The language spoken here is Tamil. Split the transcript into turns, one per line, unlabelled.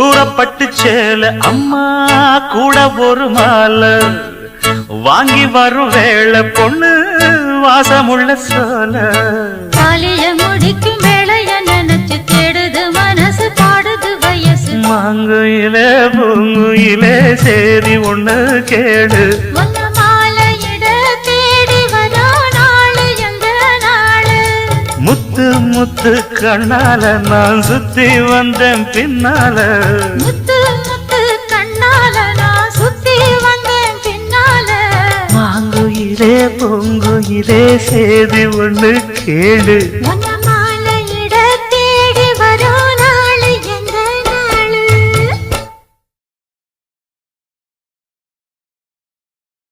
கூறப்பட்டு சேல அம்மா கூட ஒரு மாலை வாங்கி வரும் வேளை பொண்ணு வாசமுள்ள சோல
காலிய முடிக்கும் வேளைய நினைச்சு தேடுது மனசு பாடுது வயசு
மாங்குயிலே பூங்குயிலே சேரி ஒண்ணு கேடு
மாலையிட தேடி வரா நாளு எங்க நாளு
முத்து முத்து கண்ணால நான் சுத்தி வந்தேன் பின்னால
முத்து முத்து கண்ணால நான் சுத்தி வந்தேன் பின்னால
மாங்குயிலே பூங்குயிலே சேதி ஒண்ணு கேடு